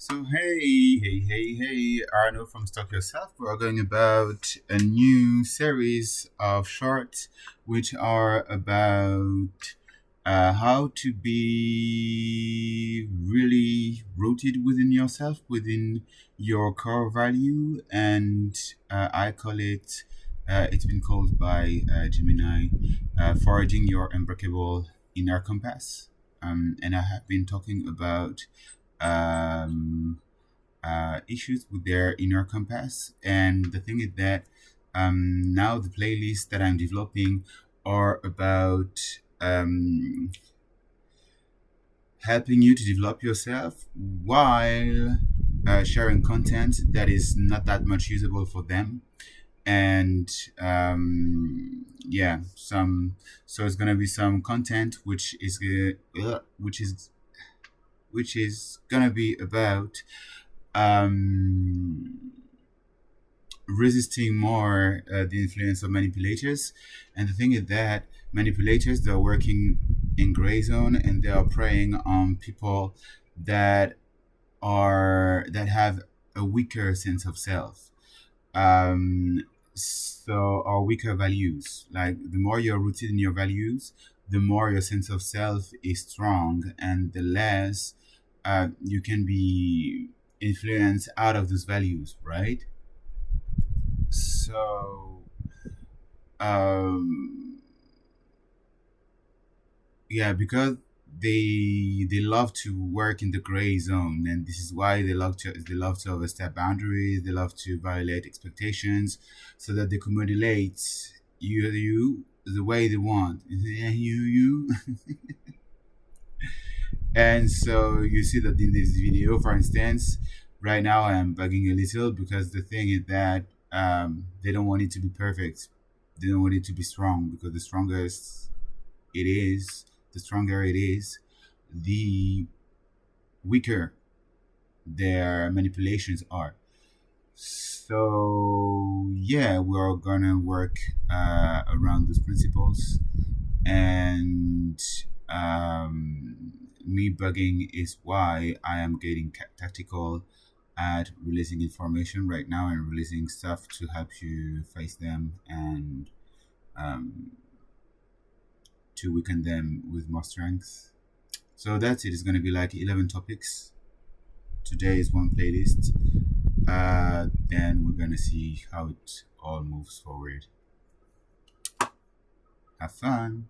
So hey, Arno from Stalk Yourself. We're going about a new series of shorts which are about how to be really rooted within yourself, within your core value, and I call it. It's been called by Gemini, foraging your unbreakable inner compass. And I have been talking about um, issues with their inner compass. And the thing is that now the playlists that I'm developing are about helping you to develop yourself while sharing content that is not that much usable for them. And yeah, some so it's gonna be some content which is gonna be about um, resisting more the influence of manipulators. And the thing is that manipulators, they're working in gray zone and they are preying on people that that have a weaker sense of self. Or weaker values. Like the more you're rooted in your values, the more your sense of self is strong, and the less you can be influenced out of those values, right? So, um, yeah, because they love to work in the gray zone, and this is why they love to overstep boundaries. They love to violate expectations, so that they can modulate you the way they want. Yeah, you. And so you see that in this video, for instance, right now I'm bugging a little because the thing is that they don't want it to be perfect. They don't want it to be strong because the stronger it is, the weaker their manipulations are. So yeah, we're gonna work around those principles, and me bugging is why I am getting tactical at releasing information right now and releasing stuff to help you face them and um, to weaken them with more strength. So that's it. It's going to be like 11 topics. Today is one playlist. Then we're going to see how it all moves forward. Have fun.